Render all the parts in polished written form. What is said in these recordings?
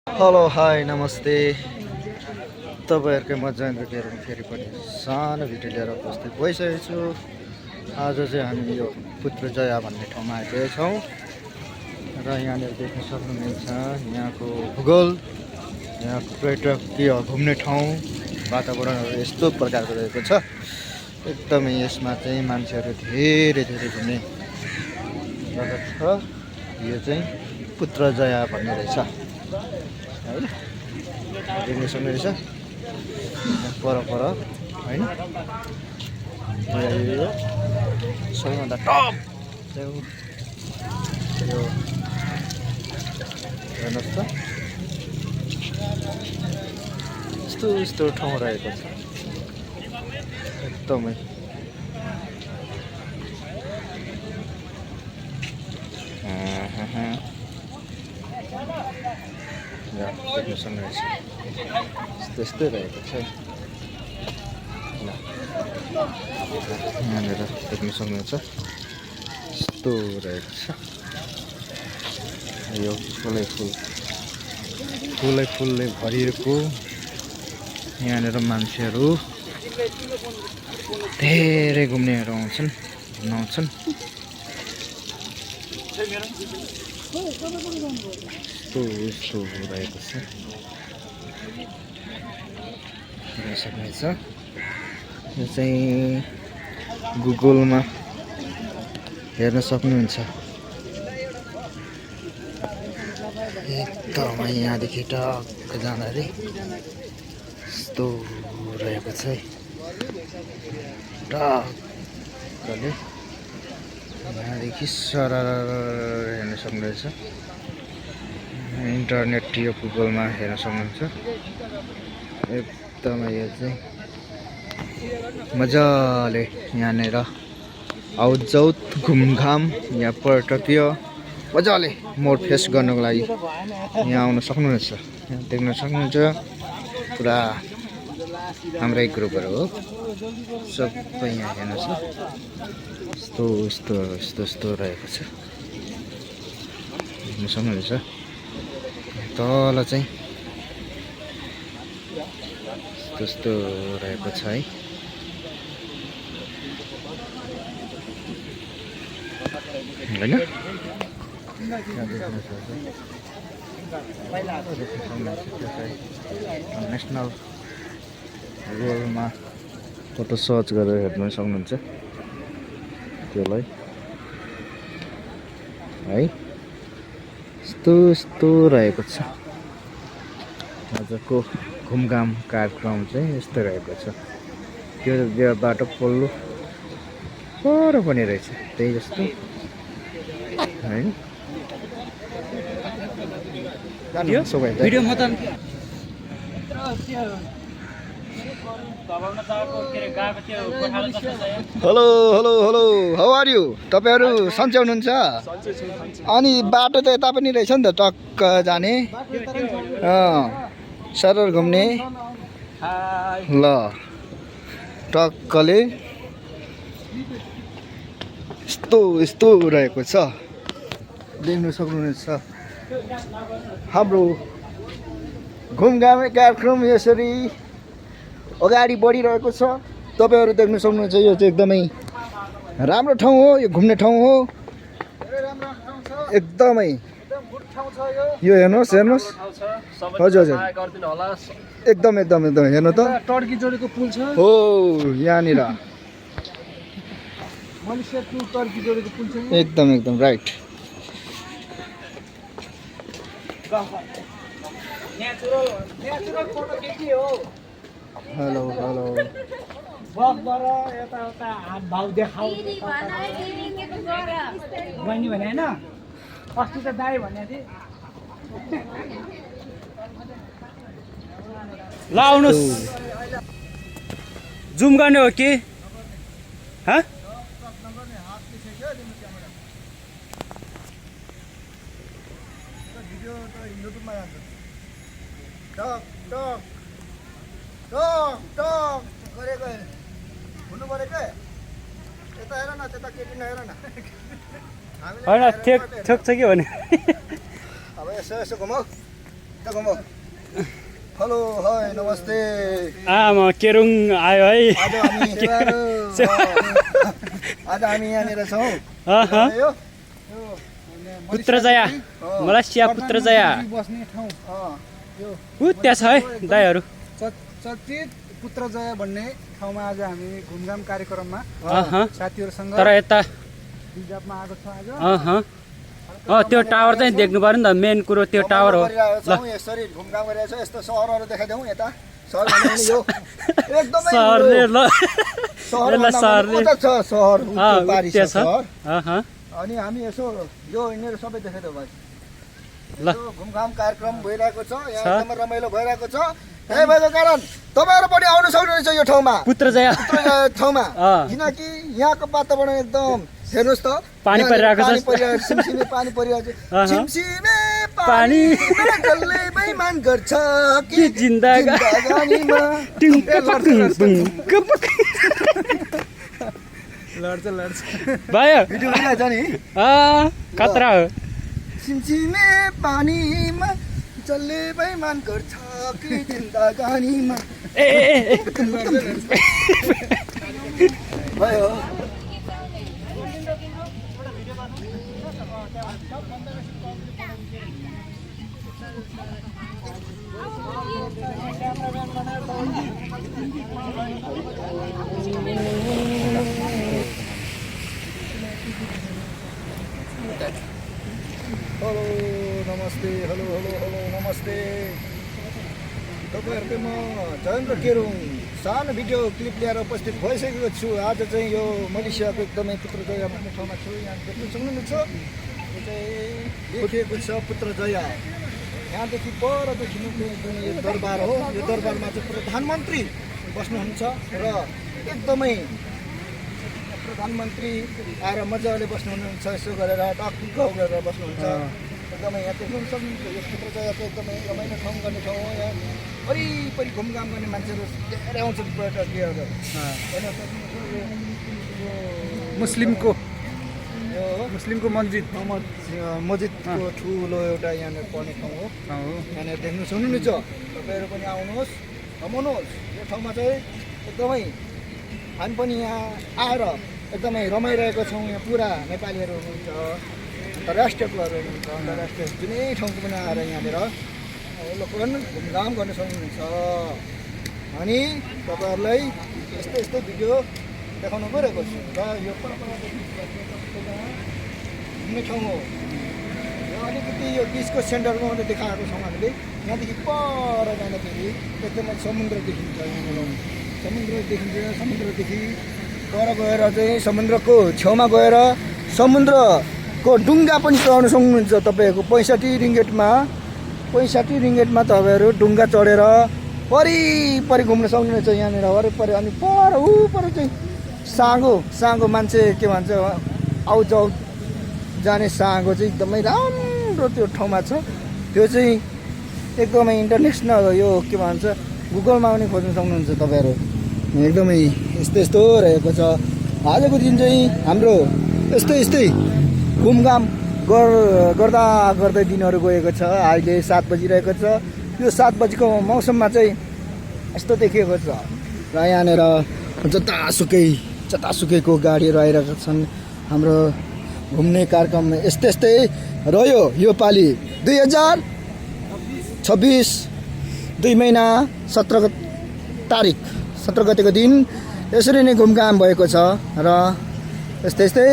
Hello hi नमस्ते तपाईँहरूकै म जयेन्द्र केरम फेरि पनि सानो भिडियो लिएर उपस्थित भइसकेको छु। आज चाहिँ हामी यो पुत्रजया भन्ने ठाउँमा आइपुगेका छौँ र यहाँनिर देख्न सक्नुहुन्छ यहाँको भूगोल, यहाँको पर्यटकीय घुम्ने ठाउँ, वातावरणहरू यस्तो प्रकारको रहेको छ। एकदमै यसमा चाहिँ मान्छेहरू धेरै घुम्ने जग्गा छ। यो चाहिँ पुत्रजया भन्ने रहेछ होइन, देख्न सक्नुहुन्छ पर होइन। यो सबैभन्दा टप चाहिँ यो हेर्नुहोस् त, यस्तो ठाउँ रहेको छ एकदमै। देख्न सक्नुहुन्छ यस्तै रहेको छ। यहाँनिर देख्न सक्नुहुन्छ यस्तो रहेको छ। यो फुलले भरिएको, यहाँनिर मान्छेहरू धेरै घुम्नेहरू आउँछन्, घुम्न यस्तो रहेको छ। हेर्न सक्नुहुन्छ यो चाहिँ गुगलमा हेर्न सक्नुहुन्छ। एकदमै यहाँदेखि टक्क जाँदाखेरि यस्तो रहेको छ है। टक्कले यहाँदेखि सरर हेर्न सक्नुहुन्छ। इन्टरनेट यो गुगलमा हेर्न सक्नुहुन्छ। एकदमै यो चाहिँ मजाले यहाँनिर आउटजाउट घुमघाम या पर्यटकीय मजाले मोड फेस गर्नको लागि यहाँ आउन सक्नुहुन्छ। यहाँ देख्न सक्नुहुन्छ पुरा हाम्रै ग्रुपहरू हो सबै यहाँ हेर्नुहोस् न। यस्तो रहेको छ, देख्न सक्नुहुन्छ। तल चाहिँ त्यस्तो रहेको छ है। होइन नेसनल रोडमा फोटो सर्च गरेर हेर्न सक्नुहुन्छ त्यसलाई है। यस्तो रहेको छ। आजको घुमघाम कार्यक्रम चाहिँ यस्तो रहेको छ। त्यो बाटो पल्लो पर पनि रहेछ त्यही जस्तो होइन। Hello how are you? तपाईँहरू सन्चै हुनुहुन्छ? अनि बाटो त यता पनि रहेछ नि त, टक्क जाने सरर घुम्ने। ल टक्कले यस्तो रहेको छ, देख्न सक्नुहुनेछ। हाम्रो घुमघामे कार्यक्रम यसरी अगाडि बढिरहेको छ। तपाईँहरू देख्न सक्नुहुन्छ यो चाहिँ एकदमै राम्रो ठाउँ हो, यो घुम्ने ठाउँ हो एकदमै। यो हेर्नुहोस् हजुर एकदम हेर्नु त, टर्की जोडेको पुल छ हो यहाँनिर टर्की जोडेको पुल छ एकदम राइट। नेचुरल फोटो के हो? हेलो बसबाट यता हात भाउ देखाउ बहिनी भने होइन, अस्ति त दाई भनेको थिएँ। ल आउनुहोस्, जुम गर्ने हो कि? होइन ठेक छ कि भने अब यसो घुमाऊ। हेलो हाय नमस्ते म केरुङ आयो है आज हामी यहाँनिर छौँ पुत्रजया मलेसिया पुत्रजया बस्ने ठाउँ त्यहाँ छ है दाइहरू चर्चित पुत्रजया भन्ने ठाउँमा आज हामी घुमघाम कार्यक्रममा साथीहरूसँग तर यता रिजर्भमा आएको छ आज त्यो टावर चाहिँ देख्नु पर्यो नि त मेन कुरो त्यो टावर हो ल यसरी घुमघाम गरिरहेको छ यस्तो सहरहरू देखाइदेऊ यता सहर भन्ने यो एकदमै सरले ल सहरले छ सहर पारी छ सहर अहँ अनि हामी यसो यो यिनीहरू सबै देखाइदेऊ भाइ ल घुमघाम कार्यक्रम भइरहेको छ यहाँ एकदमै रमाइलो भइरहेको छ त्यही भएको कारण तपाईँहरू पनि आउनु सक्नुहुन्छ यो ठाउँमा पुत्रजया ठाउँमा किनकि यहाँको वातावरण एकदम हेर्नुहोस् त पानी परिरहेको छ सिमसिमे पानी परिरहेको छ सिमसिमे पानी जसले बेइमान गर्छ कि जिन्दगानीमा लड्छ भयो भिडियो भइरहेछ नि खतरा हो सिमसिमे पानीमा जसले बेइमान गर्छ कि जिन्दगानीमा भयो हेलो नमस्ते हेलो हेलो हेलो नमस्ते तपाईँहरूको म जयेन्द्र केरुङ सानो भिडियो क्लिप लिएर उपस्थित भइसकेको छु आज चाहिँ यो मलेसियाको एकदमै पुत्रजया भन्ने ठाउँमा छु यहाँ देख्नु सक्नुहुन्छ यो चाहिँ देखिएको छ पुत्रजया यहाँदेखि परदेखि एकदमै यो दरबार हो यो दरबारमा चाहिँ प्रधानमन्त्री बस्नुहुन्छ र एकदमै प्रधानमन्त्री आएर मजाले बस्नुहुन्छ यसो गरेर टक्क गरेर बस्नुहुन्छ एकदमै यहाँ देख्नु सक्नुहुन्छ यो पुत्रजयाको एकदमै रमाइलो ठाउँ गर्ने ठाउँ हो यहाँ वरिपरि घुमघाम गर्ने मान्छेहरू धेरै आउँछन् पर्यटकीयहरू मुस्लिमको मस्जिद मस्जिदको ठुलो एउटा यहाँनिर पर्ने ठाउँ हो यहाँनिर देख्नु सक्नुहुन्छ तपाईँहरू पनि आउनुहोस् रमाउनुहोस् यो ठाउँमा चाहिँ एकदमै हामी पनि यहाँ आएर एकदमै रमाइरहेको छौँ यहाँ पुरा नेपालीहरू हुनुहुन्छ अन्तर्राष्ट्रिय टुरहरू हुनुहुन्छ अन्तर्राष्ट्रिय जुनै ठाउँको पनि आएर यहाँनिर अवलोकन घुमघाम गर्न सक्नुहुन्छ अनि तपाईँहरूलाई यस्तो यस्तो भिडियो देखाउनु गइरहेको छु र यो घुम्ने ठाउँ हो यो अलिकति यो बिचको सेन्टरमा मात्रै देखाएको छौँ हामीले यहाँदेखि पर जाँदाखेरि एकदमै समुद्र देखिन्छ यहाँनिर समुद्र देखिन्छ समुद्रदेखि पर गएर चाहिँ समुद्रको छेउमा गएर समुद्रको डुङ्गा पनि चढ्न सक्नुहुन्छ तपाईँहरूको 65 रिङ्गेटमा तपाईँहरू डुङ्गा चढेर वरिपरि घुम्न सक्नुहुन्छ यहाँनिर वरिपरि अनि पर चाहिँ साँगो मान्छे के भन्छ आउजाउ जाने साँगो चाहिँ एकदमै राम्रो त्यो ठाउँमा छ त्यो चाहिँ एकदमै इन्टरनेसनल यो के भन्छ गुगलमा पनि खोज्न सक्नुहुन्छ तपाईँहरू एकदमै यस्तो रहेको छ आजको दिन चाहिँ हाम्रो यस्तै घुमघाम गर्दै दिनहरू गएको छ अहिले 7 बजिरहेको छ यो 7 बजीको मौसममा चाहिँ यस्तो देखिएको छ र यहाँनिर जतासुकैको गाडीहरू आइरहेका छन् हाम्रो घुम्ने कार्यक्रम यस्तै रह्यो यो पालि 2026 2 महिना 17 गतेको दिन यसरी नै घुमघाम भएको छ र यस्तै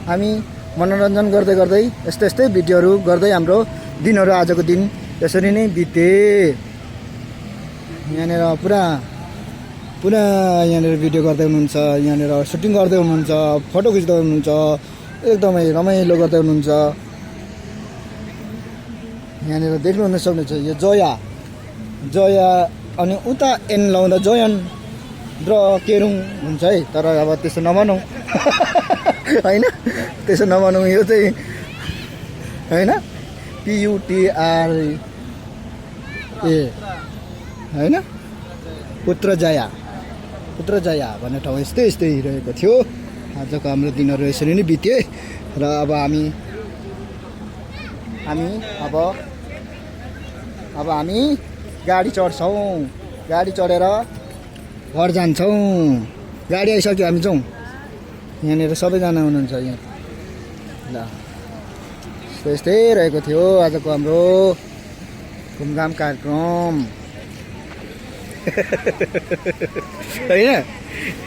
हामी मनोरञ्जन गर्दै यस्तै भिडियोहरू गर्दै हाम्रो दिनहरू आजको दिन यसरी नै बिते यहाँनिर पुरा यहाँनिर भिडियो गर्दै हुनुहुन्छ यहाँनिर सुटिङ गर्दै हुनुहुन्छ फोटो खिच्दै हुनुहुन्छ एकदमै रमाइलो गर्दै हुनुहुन्छ यहाँनिर देख्नु हुन सक्नुहुन्छ यो जया अनि उता एन लाउँदा जयेन्द्र केरुङ हुन्छ है तर अब त्यसो नभनौँ होइन त्यसो नभनौँ यो चाहिँ होइन PUTRA होइन पुत्रजया भन्ने ठाउँ यस्तै रहेको थियो आजको हाम्रो दिनहरू यसरी नै बित्यो र अब हामी अब अब हामी गाडी चढ्छौँ गाडी चढेर घर जान्छौँ गाडी आइसक्यो हामी जाउँ यहाँनिर सबैजना हुनुहुन्छ यहाँ ल यस्तै रहेको थियो आजको हाम्रो घुमघाम कार्यक्रम होइन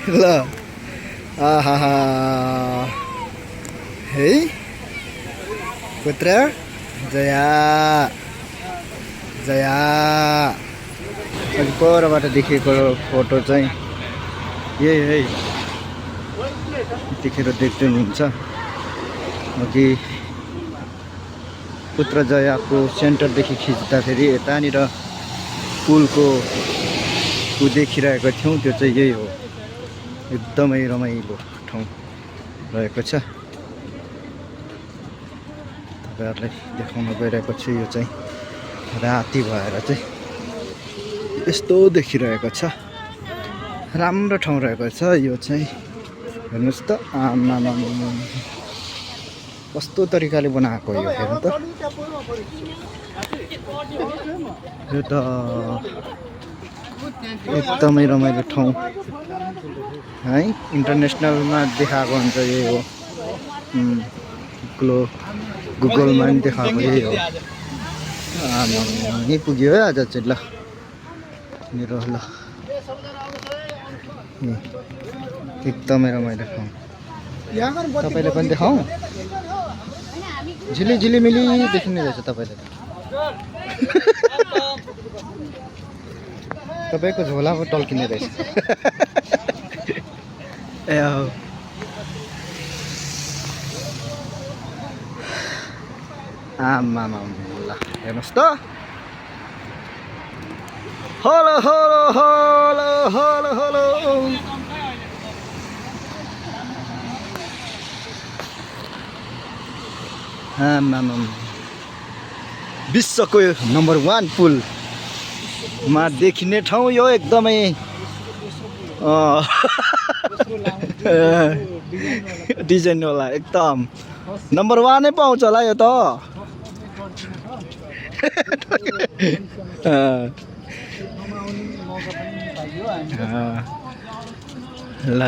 ल आहा है पुत्र जया जया अघि परबाट देखिएको फोटो चाहिँ यही है यतिखेर देख्दै हुनुहुन्छ अघि पुत्र जयाको सेन्टरदेखि खिच्दाखेरि यतानिर पुलको ऊ देखिरहेको थियौँ त्यो चाहिँ यही हो एकदमै रमाइलो ठाउँ रहेको छ तपाईँहरूलाई देखाउन गइरहेको छु यो चाहिँ राति भएर चाहिँ यस्तो देखिरहेको छ राम्रो ठाउँ रहेको छ यो चाहिँ हेर्नुहोस् त आमामा कस्तो तरिकाले बनाएको यो हेर्नु त यो त एकदमै रमाइलो ठाउँ है इन्टरनेसनलमा देखाएको हुन्छ यही हो गुगलमा पनि देखाएको यही हो यहीँ पुग्यो है आज चाहिँ ल मेरो ल एकदमै रमाइलो ठाउँ तपाईँले पनि देखाउँ झिलिमिली देखिने रहेछ तपाईँले तपाईँको झोला पो टल्किने रहेछ ए आमामा ल हेर्नुहोस् त hello hello hello hello hello आमामा विश्वको नम्बर 1 पुलमा देखिने ठाउँ यो एकदमै डिजाइनवाला एकदम नम्बर 1 नै पाउँछ होला यो त ल